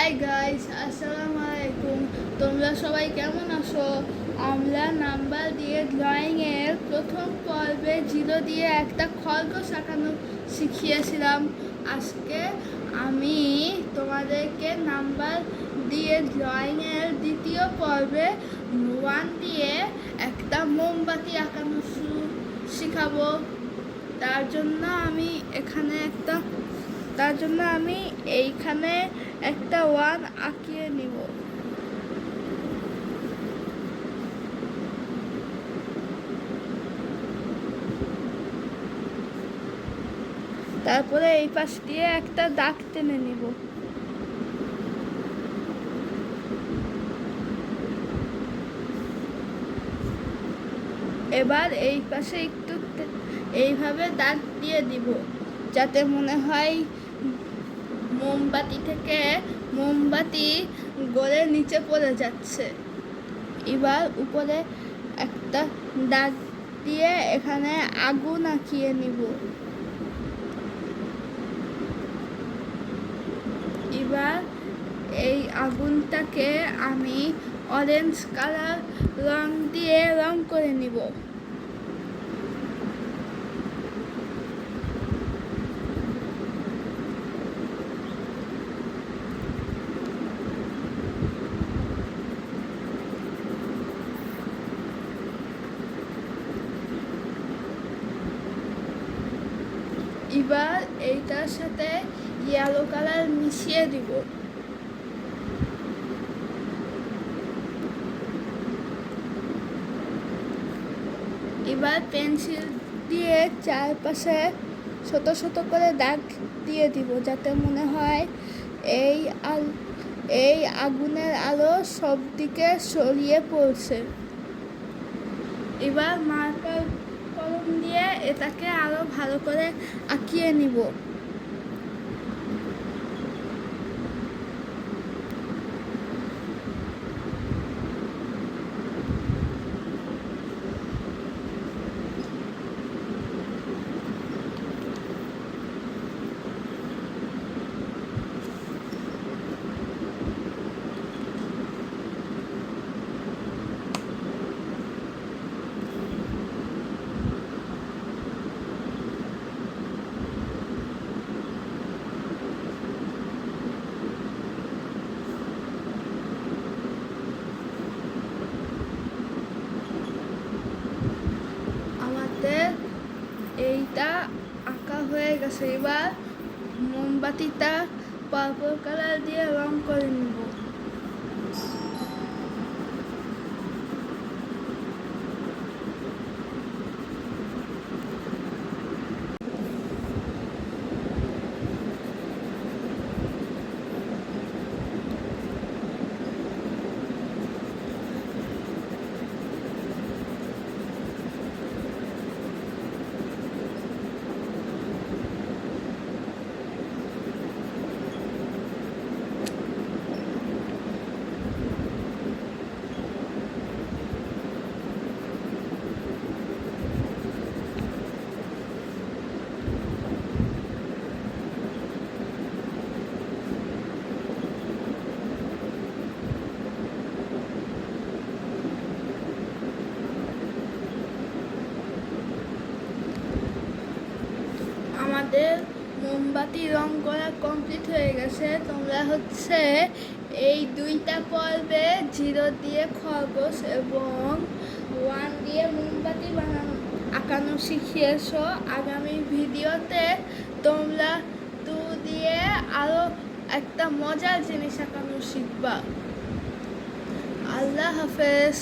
Hi guys, আসসালামু আলাইকুম। তোমরা সবাই কেমন আছো? আমরা নাম্বার দিয়ে ড্রয়িংয়ের প্রথম পর্বে 0 দিয়ে একটা খরগোশ আঁকানো শিখিয়েছিলাম। আজকে আমি তোমাদেরকে নাম্বার দিয়ে ড্রয়িংয়ের দ্বিতীয় পর্বে 1 দিয়ে একটা মোমবাতি আঁকানো শিখাবো। তার জন্য আমি এইখানে একটা 1 আঁকিয়ে নিব। তারপরে এই পাশ দিয়ে একটা দাগ টেনে নিব। এবার এই পাশে একটু এইভাবে দাগ দিয়ে দিব, যাতে মনে হয় মোমবাতি থেকে মোমবাতি গলে নিচে পড়ে যাচ্ছে। এবার উপরে একটা দাগ দিয়ে এখানে আগুন আঁকিয়ে নিব। এবার এই আগুনটাকে আমি অরেঞ্জ কালার রং দিয়ে রং করে নিব। এবার এইটার সাথে ইয়েলো কালার মিশিয়ে দিব। এবার পেন্সিল দিয়ে চারপাশে ছোট ছোট করে দাগ দিয়ে দিব, যাতে মনে হয় এই আগুনের আলো সব দিকে ছড়িয়ে পড়ছে। এবার মার্কার কলম দিয়ে এটাকে আরো ভালো করে আঁকিয়ে নিব। এইটা আঁকা হয়ে গেছে। এবার মোমবাতিটা পার্পল কালার দিয়ে রং করে নিব। আমাদের মোমবাতি রং করা কমপ্লিট হয়ে গেছে। তোমরা এই 2টা পর্বে 0 দিয়ে খরগোশ এবং 1 দিয়ে মোমবাতি আঁকানো শিখিয়েছো। আগামী ভিডিওতে তোমরা 2 দিয়ে আরো একটা মজার জিনিস আঁকানো শিখবা। আল্লাহ হাফেজ।